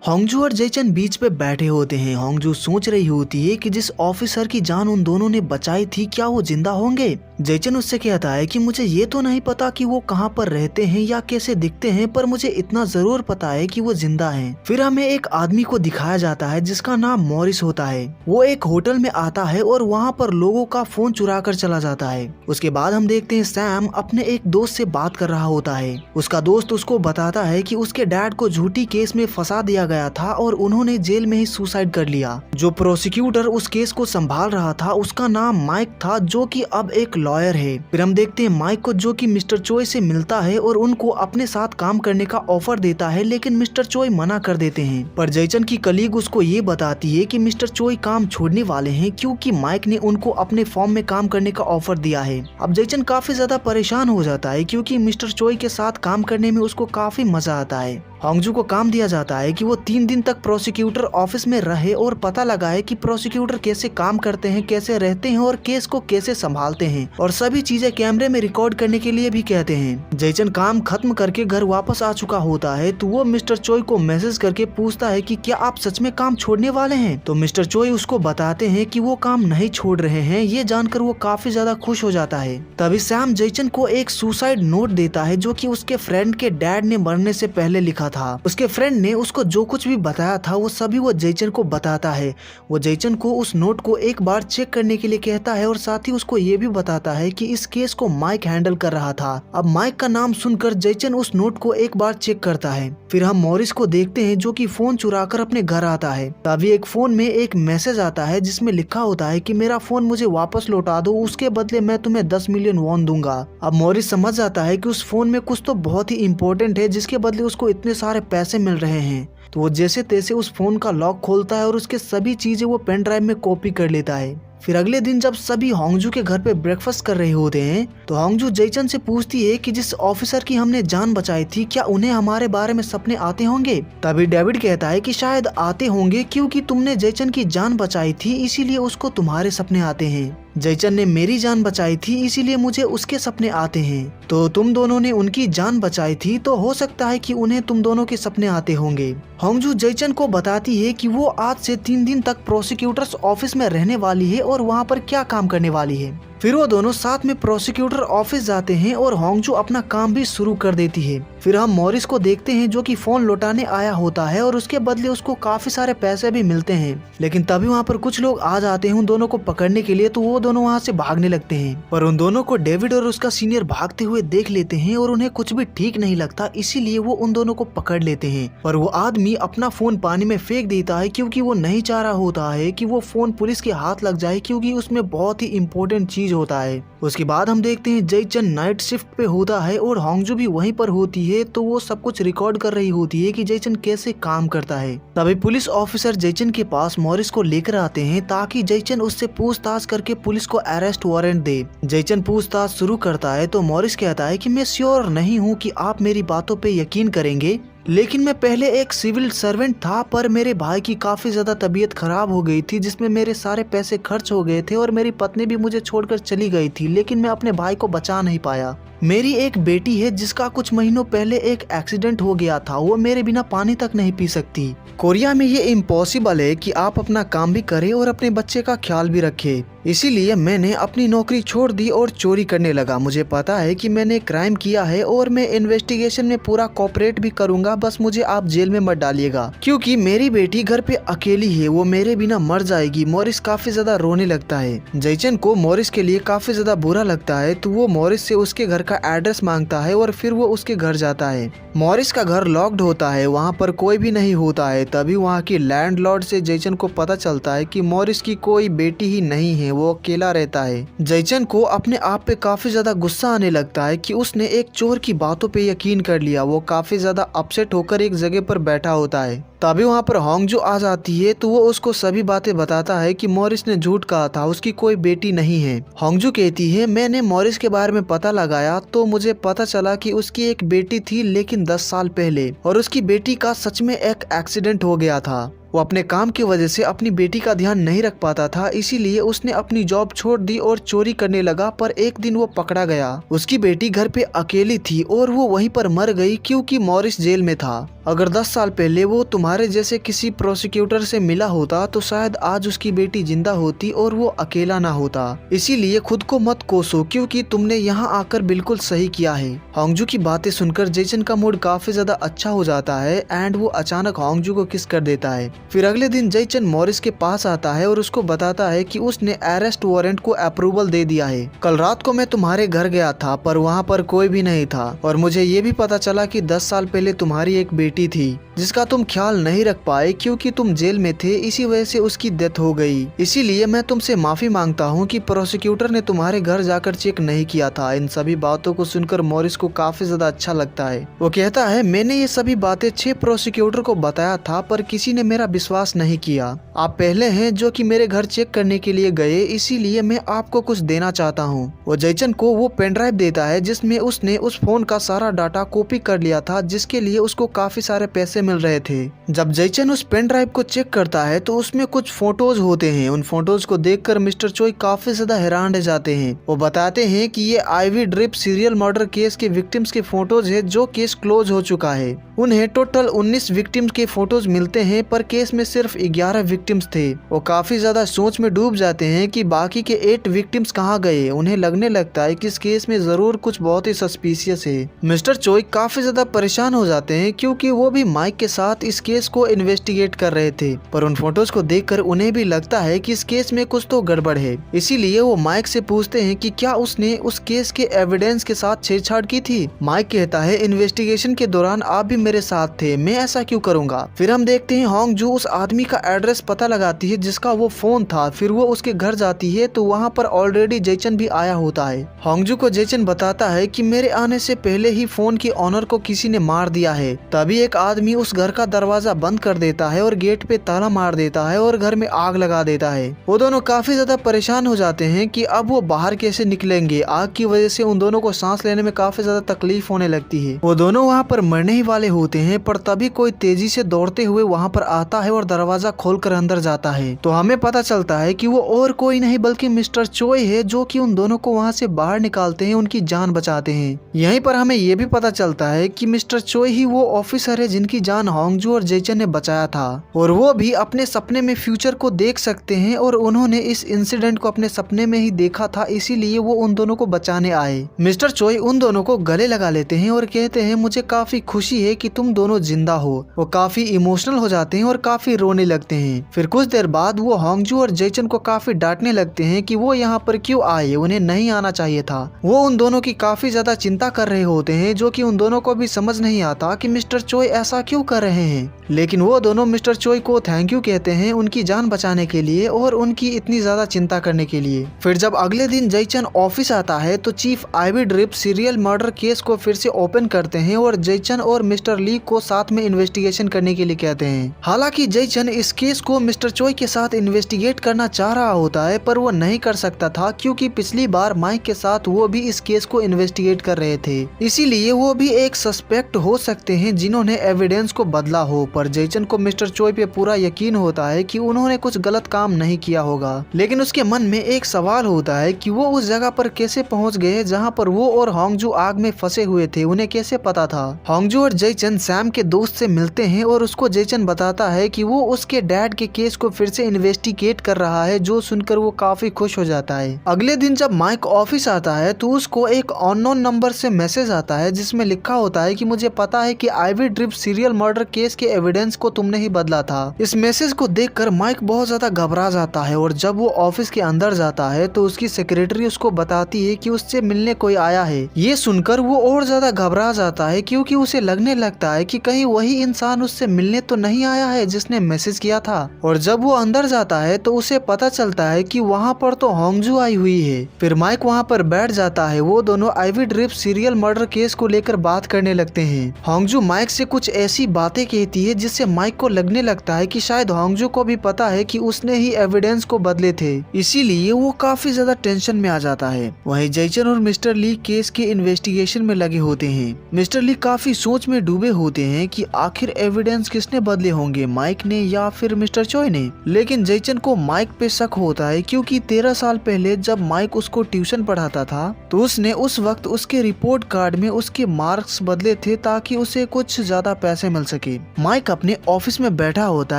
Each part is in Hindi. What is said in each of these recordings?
होंगजू और जेचन बीच पे बैठे होते हैं। होंगजू सोच रही होती है कि जिस ऑफिसर की जान उन दोनों ने बचाई थी क्या वो जिंदा होंगे। जेचन उससे कहता है कि मुझे ये तो नहीं पता कि वो कहाँ पर रहते हैं या कैसे दिखते हैं, पर मुझे इतना जरूर पता है कि वो जिंदा हैं। फिर हमें एक आदमी को दिखाया जाता है जिसका नाम मॉरिस होता है। वो एक होटल में आता है और वहाँ पर लोगों का फोन चुरा कर चला जाता है। उसके बाद हम देखते हैं सैम अपने एक दोस्त से बात कर रहा होता है। उसका दोस्त उसको बताता है कि उसके डैड को झूठी केस में फंसा दिया गया था और उन्होंने जेल में ही सुसाइड कर लिया। जो प्रोसिक्यूटर उस केस को संभाल रहा था उसका नाम माइक था, जो कि अब एक लॉयर है। फिर हम देखते हैं माइक को, जो कि मिस्टर चोय से मिलता है और उनको अपने साथ काम करने का ऑफर देता है, लेकिन मिस्टर चोय मना कर देते हैं। पर जेचन की कलीग उसको ये बताती है कि मिस्टर चोय काम छोड़ने वाले हैं क्योंकि माइक ने उनको अपने फॉर्म में काम करने का ऑफर दिया है। अब जेचन काफी ज्यादा परेशान हो जाता है क्योंकि मिस्टर चोय के साथ काम करने में उसको काफी मजा आता है। होंगजू को काम दिया जाता है कि वो 3 दिन तक प्रोसिक्यूटर ऑफिस में रहे और पता लगाए कि प्रोसिक्यूटर कैसे काम करते हैं, कैसे रहते हैं और केस को कैसे संभालते हैं, और सभी चीजें कैमरे में रिकॉर्ड करने के लिए भी कहते हैं। जेचन काम खत्म करके घर वापस आ चुका होता है तो वो मिस्टर चोय को मैसेज करके पूछता है कि क्या आप सच में काम छोड़ने वाले हैं। तो मिस्टर चोय उसको बताते हैं कि वो काम नहीं छोड़ रहे हैं। ये जानकर वो काफी ज्यादा खुश हो जाता है। तभी सैम जेचन को एक सुसाइड नोट देता है जो कि उसके फ्रेंड के डैड ने मरने से पहले लिखा था। उसके फ्रेंड ने उसको जो कुछ भी बताया था वो सभी वो जेचन को बताता है। वो जेचन को उस नोट को एक बार चेक करने के लिए कहता है और साथ ही उसको ये भी बताता है कि इस केस को माइक हैंडल कर रहा था। अब माइक का नाम सुनकर जेचन उस नोट को एक बार चेक करता है। फिर हम मॉरिस को देखते हैं जो कि फोन चुराकर अपने घर आता है। तभी एक फोन में एक मैसेज आता है जिसमें लिखा होता है कि मेरा फोन मुझे वापस लौटा दो, उसके बदले मैं तुम्हें 10 मिलियन वॉन दूंगा। अब मॉरिस समझ जाता है कि उस फोन में कुछ तो बहुत ही इम्पोर्टेंट है जिसके बदले उसको इतने सारे पैसे मिल रहे हैं। तो वो जैसे तैसे उस फोन का लॉक खोलता है और उसके सभी चीजें वो पेन ड्राइव में कॉपी कर लेता है। फिर अगले दिन जब सभी होंगजू के घर पे ब्रेकफास्ट कर रहे होते हैं तो होंगजू जेचन से पूछती है कि जिस ऑफिसर की हमने जान बचाई थी क्या उन्हें हमारे बारे में सपने आते होंगे। तभी डेविड कहता है कि शायद आते होंगे क्योंकि तुमने जेचन की जान बचाई थी इसीलिए उसको तुम्हारे सपने आते हैं। जेचन ने मेरी जान बचाई थी इसीलिए मुझे उसके सपने आते हैं। तो तुम दोनों ने उनकी जान बचाई थी तो हो सकता है कि उन्हें तुम दोनों के सपने आते होंगे। होंगजू जेचन को बताती है कि वो आज से 3 दिन तक प्रोसिक्यूटर्स ऑफिस में रहने वाली है और वहाँ पर क्या काम करने वाली है। फिर वो दोनों साथ में प्रोसिक्यूटर ऑफिस जाते हैं और होंगजू अपना काम भी शुरू कर देती है। फिर हम मॉरिस को देखते हैं जो कि फोन लौटाने आया होता है और उसके बदले उसको काफी सारे पैसे भी मिलते हैं। लेकिन तभी वहाँ पर कुछ लोग आ जाते हैं उन दोनों को पकड़ने के लिए, तो वो दोनों वहाँ से भागने लगते हैं। पर उन दोनों को डेविड और उसका सीनियर भागते हुए देख लेते हैं और उन्हें कुछ भी ठीक नहीं लगता, इसीलिए वो उन दोनों को पकड़ लेते हैं। पर वो आदमी अपना फोन पानी में फेंक देता है क्योंकि वो नहीं चाह रहा होता है कि वो फोन पुलिस के हाथ लग जाए क्योंकि उसमें बहुत ही इम्पोर्टेंट चीज होता है। उसके बाद हम देखते हैं जेचन नाइट शिफ्ट पे होता है और होंगजू भी वहीं पर होती है, तो वो सब कुछ रिकॉर्ड कर रही होती है कि जेचन कैसे काम करता है। तभी पुलिस ऑफिसर जेचन के पास मॉरिस को लेकर आते हैं ताकि जेचन उससे पूछताछ करके पुलिस को अरेस्ट वारंट दे। जेचन पूछताछ शुरू करता है तो मॉरिस कहता है कि मैं श्योर नहीं हूँ कि आप मेरी बातों पे यकीन करेंगे, लेकिन मैं पहले एक सिविल सर्वेंट था, पर मेरे भाई की काफी ज्यादा तबीयत खराब हो गई थी जिसमें मेरे सारे पैसे खर्च हो गए थे और मेरी पत्नी भी मुझे छोड़कर चली गई थी, लेकिन मैं अपने भाई को बचा नहीं पाया। मेरी एक बेटी है जिसका कुछ महीनों पहले एक एक्सीडेंट हो गया था, वो मेरे बिना पानी तक नहीं पी सकती। कोरिया में ये इम्पॉसिबल है कि आप अपना काम भी करें और अपने बच्चे का ख्याल भी रखें, इसीलिए मैंने अपनी नौकरी छोड़ दी और चोरी करने लगा। मुझे पता है कि मैंने क्राइम किया है और मैं इन्वेस्टिगेशन में पूरा कोऑपरेट भी करूंगा, बस मुझे आप जेल में मत डालिएगा क्योंकि मेरी बेटी घर पे अकेली है, वो मेरे बिना मर जाएगी। मॉरिस काफी ज्यादा रोने लगता है। जेचन को मॉरिस के लिए काफी ज्यादा बुरा लगता है तो वो मॉरिस से उसके घर का एड्रेस मांगता है और फिर वो उसके घर जाता है। मॉरिस का घर लॉक्ड होता है, वहाँ पर कोई भी नहीं होता है। तभी वहाँ की लैंडलॉर्ड से जेचन को पता चलता है कि मॉरिस की कोई बेटी ही नहीं है, वो अकेला रहता है। जेचन को अपने आप पे काफी ज्यादा गुस्सा आने लगता है कि उसने एक चोर की बातों पे यकीन कर लिया। वो काफी ज्यादा अपसेट होकर एक जगह पर बैठा होता है। तभी वहाँ पर होंगजू आ जाती है तो वो उसको सभी बातें बताता है कि मॉरिस ने झूठ कहा था, उसकी कोई बेटी नहीं है। होंगजू कहती है मैंने मॉरिस के बारे में पता लगाया तो मुझे पता चला कि उसकी एक बेटी थी, लेकिन 10 साल पहले, और उसकी बेटी का सच में एक एक्सीडेंट हो गया था। वो अपने काम की वजह से अपनी बेटी का ध्यान नहीं रख पाता था, इसीलिए उसने अपनी जॉब छोड़ दी और चोरी करने लगा। पर एक दिन वो पकड़ा गया। उसकी बेटी घर पे अकेली थी और वो वहीं पर मर गई क्योंकि मॉरिस जेल में था। अगर 10 साल पहले वो तुम्हारे जैसे किसी प्रोसिक्यूटर से मिला होता तो शायद आज उसकी बेटी जिंदा होती और वो अकेला ना होता। इसीलिए खुद को मत कोसो, क्योंकि तुमने यहाँ आकर बिल्कुल सही किया है। होंगजू की बातें सुनकर जेचन का मूड काफी ज्यादा अच्छा हो जाता है एंड वो अचानक होंगजू को किस कर देता है। फिर अगले दिन जेचन मॉरिस के पास आता है और उसको बताता है कि उसने अरेस्ट वारंट को अप्रूवल दे दिया है। कल रात को मैं तुम्हारे घर गया था पर वहाँ पर कोई भी नहीं था और मुझे ये भी पता चला कि 10 साल पहले तुम्हारी एक बेटी थी जिसका तुम ख्याल नहीं रख पाए क्योंकि तुम जेल में थे, इसी वजह से उसकी डेथ हो गई। इसीलिए मैं तुमसे माफी मांगता हूँ कि प्रोसिक्यूटर ने तुम्हारे घर जाकर चेक नहीं किया था। इन सभी बातों को सुनकर मॉरिस को काफी ज्यादा अच्छा लगता है। वो कहता है मैंने ये सभी बातें 6 प्रोसिक्यूटर को बताया था पर किसी ने मेरा विश्वास नहीं किया। आप पहले हैं जो कि मेरे घर चेक करने के लिए गए, इसीलिए मैं आपको कुछ देना चाहता हूँ। वो जेचन को वो पेन ड्राइव देता है जिसमें उसने उस फोन का सारा डाटा कॉपी कर लिया था, जिसके लिए उसको काफी सारे पैसे मिल रहे थे। जब जेचन उस पेन ड्राइव को चेक करता है तो उसमें कुछ फोटोज होते हैं। उन फोटोज को देखकर मिस्टर चोई काफी ज्यादा हैरान रह जाते हैं। वो बताते हैं कि ये IV drip serial murder case के विक्टिम्स के फोटोज है जो केस क्लोज हो चुका है। उन्हें टोटल 19 विक्टिम्स के फोटोज मिलते हैं पर केस में सिर्फ 11 विक्टिम्स थे। वो काफी ज्यादा सोच में डूब जाते हैं कि बाकी के 8 विक्टिम्स कहाँ गए। उन्हें लगने लगता है कि इस केस में जरूर कुछ बहुत ही सस्पिशियस है। मिस्टर चोई काफी ज्यादा परेशान हो जाते हैं क्योंकि वो भी माइक के साथ इस केस को इन्वेस्टिगेट कर रहे थे, पर उन फोटोज को देखकर उन्हें भी लगता है कि इस केस में कुछ तो गड़बड़ है। इसीलिए वो माइक से पूछते हैं कि क्या उसने उस केस के एविडेंस के साथ छेड़छाड़ की थी। माइक कहता है इन्वेस्टिगेशन के दौरान आप भी मेरे साथ थे, मैं ऐसा क्यों करूंगा। फिर हम देखते हैं होंगजू उस आदमी का एड्रेस पता लगाती है जिसका वो फोन था। फिर वो उसके घर जाती है तो वहाँ पर ऑलरेडी जेचन भी आया होता है। होंगजू को जेचन बताता है कि मेरे आने से पहले ही फोन की ऑनर को किसी ने मार दिया है। तभी एक आदमी उस घर का दरवाजा बंद कर देता है और गेट पे ताला मार देता है और घर में आग लगा देता है। वो दोनों काफी ज्यादा परेशान हो जाते हैं कि अब वो बाहर कैसे निकलेंगे। आग की वजह से उन दोनों को सांस लेने में काफी ज्यादा तकलीफ होने लगती है। वो दोनों वहाँ पर मरने ही वाले होते हैं पर तभी कोई तेजी से दौड़ते हुए वहाँ पर आता है और दरवाजा खोलकर अंदर जाता है। तो हमें पता चलता है कि वो और कोई नहीं बल्कि मिस्टर चोई है जो कि उन दोनों को वहाँ से बाहर निकालते हैं, उनकी जान बचाते हैं। यहीं पर हमें ये भी पता चलता है कि मिस्टर चोई ही वो ऑफिसर है जिनकी जान होंगजू और जेचन ने बचाया था और वो भी अपने सपने में फ्यूचर को देख सकते हैं और उन्होंने इस इंसिडेंट को अपने सपने में ही देखा था, इसीलिए वो उन दोनों को बचाने आए। मिस्टर चोई उन दोनों को गले लगा लेते हैं और कहते हैं मुझे काफी खुशी है कि तुम दोनों जिंदा हो। वो काफी इमोशनल हो जाते हैं और काफी रोने लगते हैं। फिर कुछ देर बाद वो होंगजू और जेचन को काफी डांटने लगते हैं कि वो यहाँ पर क्यों आए, उन्हें नहीं आना चाहिए था। वो उन दोनों की काफी ज्यादा चिंता कर रहे होते हैं जो कि उन दोनों को भी समझ नहीं आता कि मिस्टर चोई ऐसा क्यों कर रहे हैं। लेकिन वो दोनों मिस्टर चोई को थैंक यू कहते हैं उनकी जान बचाने के लिए और उनकी इतनी ज्यादा चिंता करने के लिए। फिर जब अगले दिन जेचन ऑफिस आता है तो chief IV drip serial murder case को फिर से ओपन करते हैं और जेचन और मिस्टर ली को साथ में इन्वेस्टिगेशन करने के लिए कहते हैं। हालांकि जेचन इस केस को मिस्टर चोई के साथ इन्वेस्टिगेट करना चाह रहा होता है पर वो नहीं कर सकता था क्योंकि पिछली बार माइक के साथ वो भी इस केस को इन्वेस्टिगेट कर रहे थे, इसीलिए वो भी एक सस्पेक्ट हो सकते हैं जिन्होंने एविडेंस को बदला हो। पर जेचन को मिस्टर चोई पे पूरा यकीन होता है कि उन्होंने कुछ गलत काम नहीं किया होगा, लेकिन उसके मन में एक सवाल होता है कि वो उस जगह पर कैसे पहुंच गए जहां पर वो और होंगजू आग में फंसे हुए थे, उन्हें कैसे पता था। होंगजू और जेचन सैम के दोस्त से मिलते हैं और उसको जेचन बताता है कि वो उसके डैड के केस को फिर से इन्वेस्टिगेट कर रहा है, जो सुनकर वो काफी खुश हो जाता है। अगले दिन जब माइक ऑफिस आता है तो उसको एक अननोन नंबर से मैसेज आता है जिसमें लिखा होता है कि मुझे पता है कि IV drip serial murder case के एविडेंस को तुमने ही बदला था। इस मैसेज को देखकर माइक बहुत ज्यादा घबरा जाता है और जब वो ऑफिस के अंदर जाता है तो उसकी सेक्रेटरी उसको बताती है कि उससे मिलने कोई आया है। ये सुनकर वो और ज्यादा घबरा जाता है क्योंकि उसे लगने लगता है कि कहीं वही इंसान उससे मिलने तो नहीं आया है जिसने मैसेज किया था। और जब वो अंदर जाता है तो उसे पता चलता है कि वहाँ पर तो होंगजू आई हुई है। फिर माइक वहाँ पर बैठ जाता है। वो दोनों IV drip serial murder case को लेकर बात करने लगते हैं। होंगजू माइक से कुछ ऐसी बातें कहती है जिससे माइक को लगने लगता है कि शायद होंगजू को भी पता है कि उसने ही एविडेंस को बदले थे, इसीलिए वो काफी ज्यादा टेंशन में आ जाता है। वहीं जेचन और मिस्टर ली केस के इन्वेस्टिगेशन में लगे होते हैं। मिस्टर ली काफी सोच में डूबे होते हैं कि आखिर एविडेंस किसने बदले होंगे, माइक ने या फिर मिस्टर चोई ने। लेकिन जेचन को माइक पे शक होता है क्योंकि 13 साल पहले जब माइक उसको ट्यूशन पढ़ाता था तो उसने उस वक्त उसके रिपोर्ट कार्ड में उसके मार्क्स बदले थे ताकि उसे कुछ ज्यादा पैसे मिल सके। माइक अपने ऑफिस में बैठा होता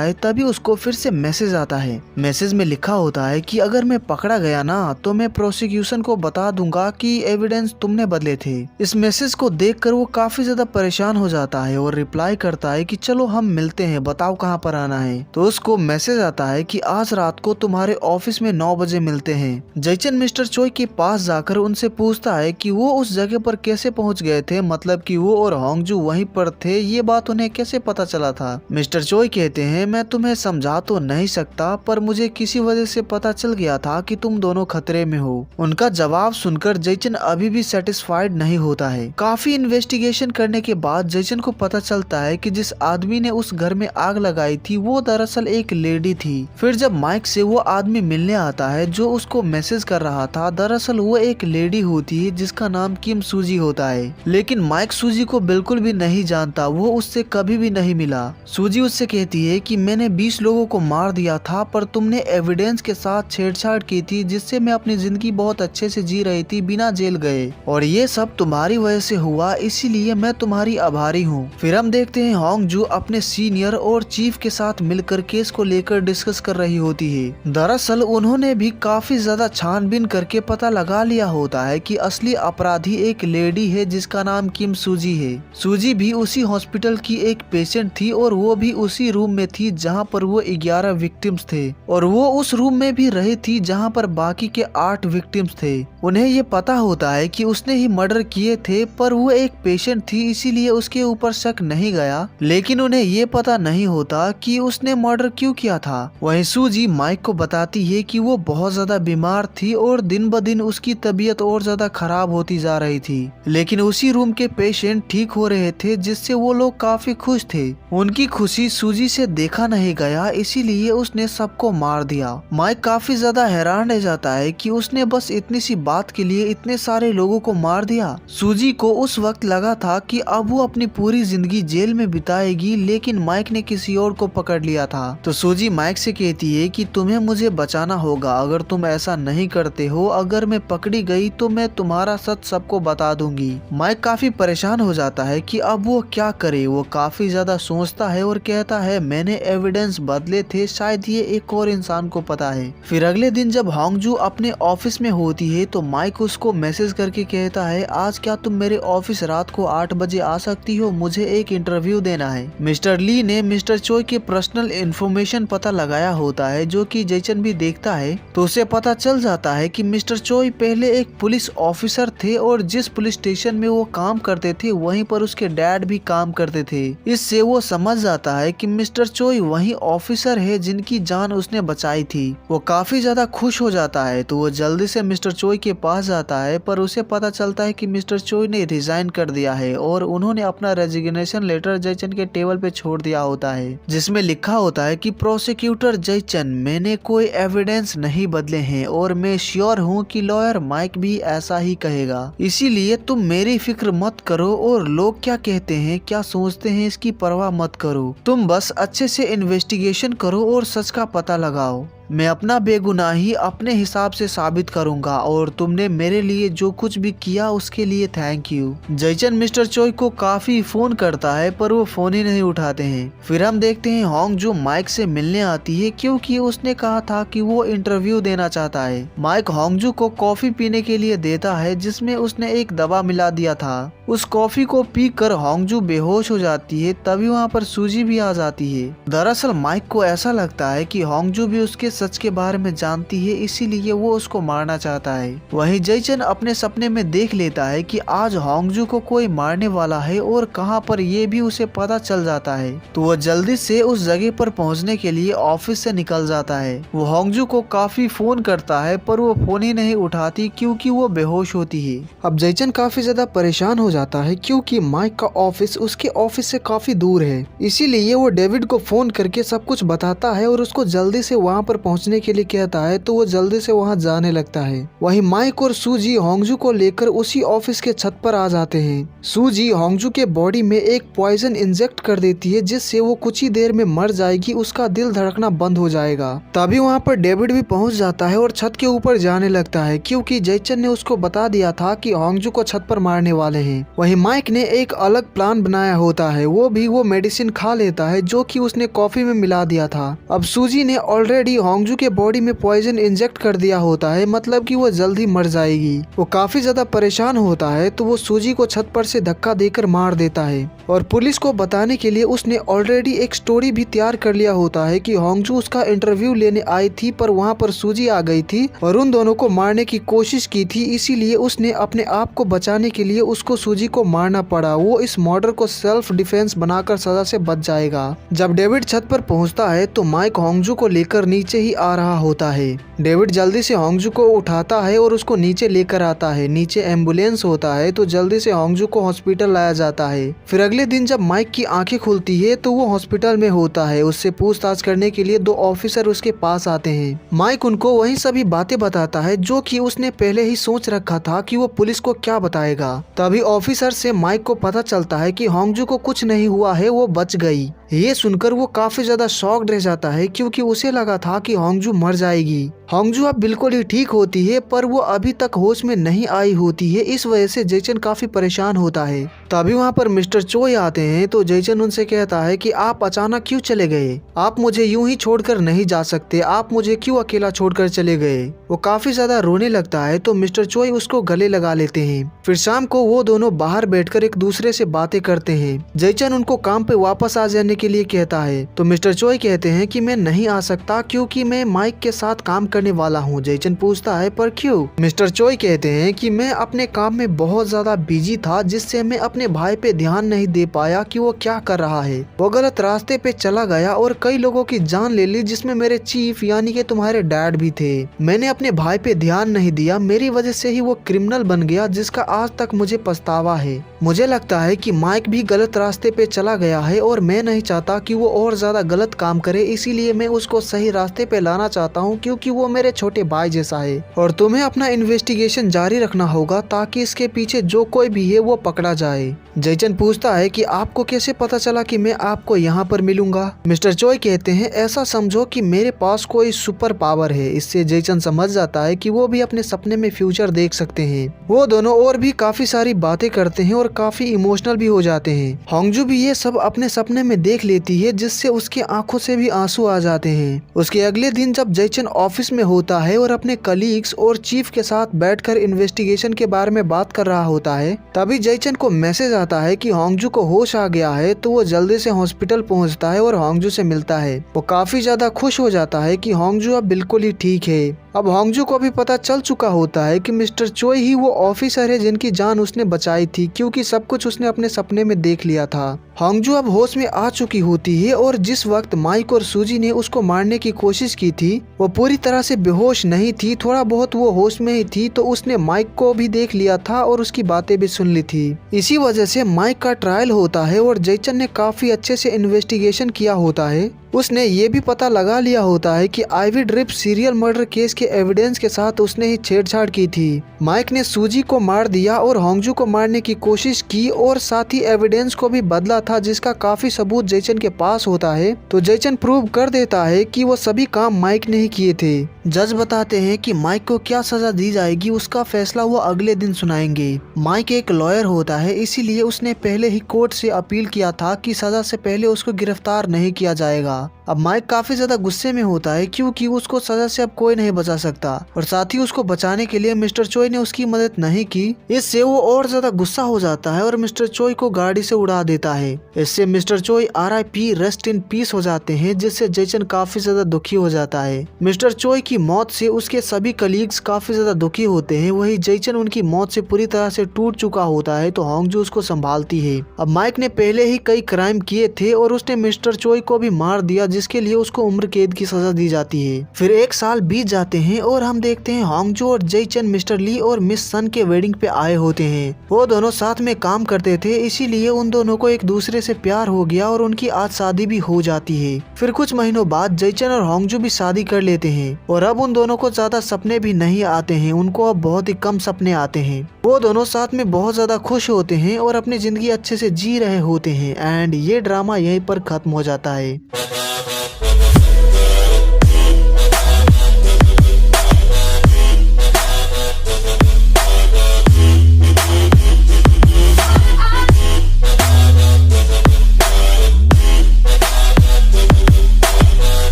है, तभी उसको फिर से मैसेज आता है। मैसेज में लिखा होता है कि अगर मैं पकड़ा गया ना तो मैं प्रोसिक्यूशन को बता दूंगा कि एविडेंस तुमने बदले थे। इस मैसेज को देखकर वो काफी ज्यादा परेशान हो जाता है और रिप्लाई करता है कि चलो हम मिलते हैं, बताओ कहाँ पर आना है। तो उसको मैसेज आता है कि आज रात को तुम्हारे ऑफिस में 9 बजे मिलते हैं। जयचन मिस्टर चोई के पास जाकर उनसे पूछता है कि वो उस जगह पर कैसे पहुंच गए थे, मतलब कि वो और होंगजू वहीं पर थे, ये बात उन्हें कैसे पता चला था। मिस्टर चोई कहते हैं मैं तुम्हें समझा तो नहीं सकता, पर मुझे किसी वजह से पता चल गया था कि तुम दोनों खतरे में हो। उनका जवाब सुनकर जयचन अभी भी सेटिस्फाइड नहीं होता है। काफी इन्वेस्टिगेशन करने के बाद जयचन को पता चलता है कि जिस आदमी ने उस घर में आग लगाई थी वो दरअसल एक लेडी थी। फिर जब माइक से वो आदमी मिलने आता है जो उसको मैसेज कर रहा था, दरअसल वो एक लेडी होती है जिसका नाम किम सूजी होता है। लेकिन माइक सूजी को बिल्कुल भी नहीं जानता, वो उससे कभी भी नहीं मिला। सूजी उससे कहती है कि मैंने 20 लोगों को मार दिया था, पर तुमने एविडेंस के साथ छेड़छाड़ की थी जिससे मैं अपनी जिंदगी बहुत अच्छे से जी रही थी बिना जेल गए, और ये सब तुम्हारी वजह से हुआ, इसीलिए मैं तुम्हारी आभारी हूँ। फिर हम देखते हैं होंगजू अपने सीनियर और चीफ के साथ मिलकर केस को लेकर डिस्कस कर रही होती है। दरअसल उन्होंने भी काफी ज्यादा छानबीन करके पता लगा लिया होता है कि असली अपराधी एक लेडी है जिसका नाम किम सूजी है। सूजी भी उसी हॉस्पिटल की एक पेशेंट थी और वो भी उसी रूम में थी जहाँ पर वो 11 विक्टिम्स थे, और वो उस रूम में भी रही थी जहाँ पर बाकी के 8 विक्टिम्स थे। उन्हें ये पता होता है कि उसने ही मर्डर किए थे, पर वो एक पेशेंट थी इसीलिए उसके ऊपर शक नहीं गया, लेकिन उन्हें ये पता नहीं होता कि उसने मर्डर क्यों किया था। वहीं सूजी माइक को बताती है कि वो बहुत ज्यादा बीमार थी और दिन ब दिन उसकी तबीयत और ज्यादा खराब होती जा रही थी, लेकिन उसी रूम के पेशेंट ठीक हो रहे थे जिससे वो लोग काफी खुश थे। उनकी खुशी सूजी से देखा नहीं गया, इसीलिए उसने सबको मार दिया। माइक काफी ज्यादा हैरान रह जाता है कि उसने बस इतनी सी बात के लिए इतने सारे लोगों को मार दिया। सूजी को उस वक्त लगा था कि अब वो अपनी पूरी जिंदगी जेल में बिताएगी, लेकिन माइक ने किसी और को पकड़ लिया था। तो सूजी माइक से कहती है कि तुम्हें मुझे बचाना होगा, अगर तुम ऐसा नहीं करते हो, अगर मैं पकड़ी गई तो मैं तुम्हारा सच सबको बता दूंगी। माइक काफी परेशान हो जाता है कि अब वो क्या करे। वो काफी ज्यादा सोचता है और कहता है मैंने एविडेंस बदले थे, शायद ये एक और इंसान को पता है। फिर अगले दिन जब होंगजू अपने ऑफिस में होती है तो माइक उसको मैसेज करके कहता है आज क्या तुम मेरे ऑफिस रात को 8 बजे आ सकती हो, मुझे एक इंटरव्यू देना है। मिस्टर ली ने मिस्टर चोई के पर्सनल इंफॉर्मेशन पता लगाया होता है जो कि जयचन भी देखता है, तो उसे पता चल जाता है कि मिस्टर चोई पहले एक पुलिस ऑफिसर थे और जिस पुलिस स्टेशन में वो काम करते थे वहीं पर उसके डैड भी काम करते थे। इससे वो समझ जाता है कि मिस्टर चोई वही ऑफिसर है जिनकी जान उसने बचाई थी। वो काफी ज्यादा खुश हो जाता है, तो वो जल्दी से मिस्टर चोई के पास जाता है, पर उसे पता चलता है कि मिस्टर चोई ने रिजाइन कर दिया है और उन्होंने अपना रेजिग्नेशन लेटर जयचन के टेबल पे छोड़ दिया होता है, जिसमें लिखा होता है कि प्रोसिक्यूटर जयचन, मैंने कोई एविडेंस नहीं बदले हैं और मैं श्योर हूँ कि लॉयर माइक भी ऐसा ही कहेगा, इसीलिए तुम मेरी फिक्र मत करो और लोग क्या कहते हैं क्या सोचते हैं इसकी परवाह मत करो, तुम बस अच्छे से इन्वेस्टिगेशन करो और सच का पता लगाओ। मैं अपना बेगुनाही अपने हिसाब से साबित करूंगा और तुमने मेरे लिए जो कुछ भी किया उसके लिए थैंक यू। जयचन मिस्टर चोई को काफी फोन करता है पर वो फोन ही नहीं उठाते हैं। फिर हम देखते हैं होंगजू माइक से मिलने आती है क्योंकि उसने कहा था कि वो इंटरव्यू देना चाहता है। माइक होंगजू को कॉफी पीने के लिए देता है जिसमें उसने एक दवा मिला दिया था। उस कॉफी को पीकर होंगजू बेहोश हो जाती है, तभी वहाँ पर सूजी भी आ जाती है। दरअसल माइक को ऐसा लगता है कि होंगजू भी उसके सच के बारे में जानती है, इसीलिए वो उसको मारना चाहता है। वहीं जयचन अपने सपने में देख लेता है कि आज होंगजू को कोई मारने वाला है और कहां पर ये भी उसे पता चल जाता है, तो वो जल्दी से उस जगह पर पहुंचने के लिए ऑफिस से निकल जाता है। वो होंगजू को काफी फोन करता है पर वो फोन ही नहीं उठाती क्योंकि वो बेहोश होती है। अब जयचन काफी ज्यादा परेशान हो जाता है क्योंकि माइक का ऑफिस उसके ऑफिस से काफी दूर है, इसीलिए वो डेविड को फोन करके सब कुछ बताता है और उसको जल्दी से वहाँ पर पहुंचने के लिए कहता है, तो वो जल्दी से वहां जाने लगता है। वहीं माइक और सूजी होंगजू को लेकर उसी ऑफिस के छत पर आ जाते हैं। सूजी होंगजू के बॉडी में एक पॉइजन इंजेक्ट कर देती है जिससे वो कुछ ही देर में मर जाएगी, उसका दिल धड़कना बंद हो जाएगा। तभी वहां पर डेविड भी पहुंच जाता है और छत के ऊपर जाने लगता है क्योंकि जयचन ने उसको बता दिया था कि होंगजू को छत पर मारने वाले हैं। हैं। वहीं माइक ने एक अलग प्लान बनाया होता है, वो मेडिसिन खा लेता है जो कि उसने कॉफी में मिला दिया था। अब सूजी ने ऑलरेडी होंगजू के बॉडी में पॉइजन इंजेक्ट कर दिया होता है, मतलब कि वो जल्दी मर जाएगी। वो काफी ज्यादा परेशान होता है तो वो सूजी को छत पर से धक्का देकर मार देता है और पुलिस को बताने के लिए उसने ऑलरेडी एक स्टोरी भी तैयार कर लिया होता है कि होंगजू उसका इंटरव्यू लेने आई थी पर वहाँ पर सूजी आ गई थी और उन दोनों को मारने की कोशिश की थी, इसीलिए उसने अपने आप को बचाने के लिए उसको सूजी को मारना पड़ा। वो इस मर्डर को सेल्फ डिफेंस बनाकर सजा से बच जाएगा। जब डेविड छत पर पहुंचता है तो माइक होंगजू को लेकर नीचे ही आ रहा होता है। डेविड जल्दी से होंगजू को उठाता है और उसको नीचे लेकर आता है। नीचे एम्बुलेंस होता है तो जल्दी से होंगजू को हॉस्पिटल लाया जाता है। फिर अगले दिन जब माइक की आंखें खुलती है तो वो हॉस्पिटल में होता है। उससे पूछताछ करने के लिए 2 ऑफिसर उसके पास आते हैं। माइक उनको वही सभी बातें बताता है जो कि उसने पहले ही सोच रखा था कि वो पुलिस को क्या बताएगा। तभी ऑफिसर से माइक को पता चलता है कि होंगजू को कुछ नहीं हुआ है, वो बच गई। ये सुनकर वो काफी ज्यादा शॉक्ड रह जाता है क्योंकि उसे लगा था कि होंगजू मर जाएगी। होंगजू अब बिल्कुल ही ठीक होती है पर वो अभी तक होश में नहीं आई होती है, इस वजह से जैचन काफी परेशान होता है। तभी वहाँ पर मिस्टर चोई आते हैं तो जैचन उनसे कहता है कि आप अचानक क्यों चले गए, आप मुझे यूं ही छोड़कर नहीं जा सकते, आप मुझे क्यों अकेला छोड़कर चले गए। वो काफी ज्यादा रोने लगता है तो मिस्टर चोई उसको गले लगा लेते हैं। फिर शाम को वो दोनों बाहर बैठकर एक दूसरे से बातें करते हैं। जैचन उनको काम पे वापस आ जाने के लिए कहता है तो मिस्टर चोई कहते हैं कि मैं नहीं आ सकता क्योंकि मैं माइक के साथ काम करने वाला हूँ। जैचन पूछता है पर क्यों। मिस्टर चोई कहते हैं कि मैं अपने काम में बहुत ज्यादा बिजी था जिससे मैं अपने भाई पे ध्यान नहीं दे पाया कि वो क्या कर रहा है। वो गलत रास्ते पे चला गया और कई लोगों की जान ले ली जिसमें मेरे चीफ यानी कि तुम्हारे डैड भी थे। मैंने अपने भाई पे ध्यान नहीं दिया, मेरी वजह से ही वो क्रिमिनल बन गया जिसका आज तक मुझे पछतावा है। मुझे लगता है कि माइक भी गलत रास्ते पे चला गया है और मैं नहीं चाहता कि वो और ज्यादा गलत काम करे, इसीलिए मैं उसको सही रास्ते पे लाना चाहता हूँ क्योंकि वो मेरे छोटे भाई जैसा है। और तुम्हें अपना इन्वेस्टिगेशन जारी रखना होगा ताकि इसके पीछे जो कोई भी है वो पकड़ा जाए। जैचन पूछता है कि आपको कैसे पता चला कि मैं आपको यहाँ पर मिलूंगा। मिस्टर चोई कहते हैं ऐसा समझो कि मेरे पास कोई सुपर पावर है। इससे जैचन समझ जाता है कि वो भी अपने सपने में फ्यूचर देख सकते हैं। वो दोनों और भी काफी सारी बातें करते हैं और काफी इमोशनल भी हो जाते हैं। होंगजू भी ये सब अपने सपने में देख लेती है जिससे उसकी आंखों से भी आंसू आ जाते हैं। उसके अगले दिन जब जैचन ऑफिस में होता है और अपने कलीग्स और चीफ के साथ बैठकर इन्वेस्टिगेशन के बारे में बात कर रहा होता है तभी जैचन को मैसेज आता है कि होंगजू को होश आ गया है। तो वो जल्दी से हॉस्पिटल पहुंचता है और होंगजू से मिलता है। वो काफी ज्यादा खुश हो जाता है कि होंगजू अब बिल्कुल ही ठीक है। अब होंगजू को भी पता चल चुका होता है कि मिस्टर चोई ही वो ऑफिसर है जिनकी जान उसने बचाई थी क्योंकि सब कुछ उसने अपने सपने में देख लिया था। होंगजू अब होश में आ चुकी होती है और जिस वक्त माइक और सूजी ने उसको मारने की कोशिश की थी वो पूरी तरह से बेहोश नहीं थी, थोड़ा बहुत वो होश में ही थी। तो उसने माइक को भी देख लिया था और उसकी बातें भी सुन ली थी। इसी वजह से माइक का ट्रायल होता है और जैचन ने काफी अच्छे से इन्वेस्टिगेशन किया होता है। उसने ये भी पता लगा लिया होता है कि ivy drip serial murder case के एविडेंस के साथ उसने ही छेड़छाड़ की थी। माइक ने सूजी को मार दिया और होंगजू को मारने की कोशिश की और साथ ही एविडेंस को भी बदला था जिसका काफी सबूत जैचन के पास होता है। तो जैचन प्रूव कर देता है कि वो सभी काम माइक ने ही किए थे। जज बताते हैं कि माइक को क्या सजा दी जाएगी उसका फैसला वो अगले दिन सुनाएंगे। माइक एक लॉयर होता है इसीलिए उसने पहले ही कोर्ट से अपील किया था कि सजा से पहले उसको गिरफ्तार नहीं किया जाएगा। अब माइक काफी ज्यादा गुस्से में होता है क्योंकि उसको सजा से अब कोई नहीं बचा सकता और साथ ही उसको बचाने के लिए मिस्टर चोई ने उसकी मदद नहीं की। इससे वो और ज्यादा गुस्सा हो जाता है और मिस्टर चोई को गाड़ी से उड़ा देता है। इससे मिस्टर चोई RIP रेस्ट इन पीस हो जाते हैं जिससे जैचन काफी ज्यादा दुखी हो जाता है। मिस्टर चोई की मौत से उसके सभी कलीग्स काफी ज्यादा दुखी होते हैं। वही जैचन उनकी मौत से पूरी तरह से टूट चुका होता है तो होंगजू उसको संभालती है। अब माइक ने पहले ही कई क्राइम किए थे और उसने मिस्टर चोई को भी मार दिया जिसके लिए उसको उम्र कैद की सजा दी जाती है। फिर 1 साल बीत जाते हैं और हम देखते हैं होंगजू और जैचन मिस्टर ली और मिस सन के वेडिंग पे आए होते हैं। वो दोनों साथ में काम करते थे इसीलिए उन दोनों को एक दूसरे से प्यार हो गया और उनकी आज शादी भी हो जाती है। फिर कुछ महीनों बाद जैचन और होंगजू भी शादी कर लेते हैं और अब उन दोनों को ज्यादा सपने भी नहीं आते हैं, उनको अब बहुत ही कम सपने आते हैं। वो दोनों साथ में बहुत ज्यादा खुश होते हैं और अपनी जिंदगी अच्छे से जी रहे होते हैं। एंड ये ड्रामा यहीं पर खत्म हो जाता है।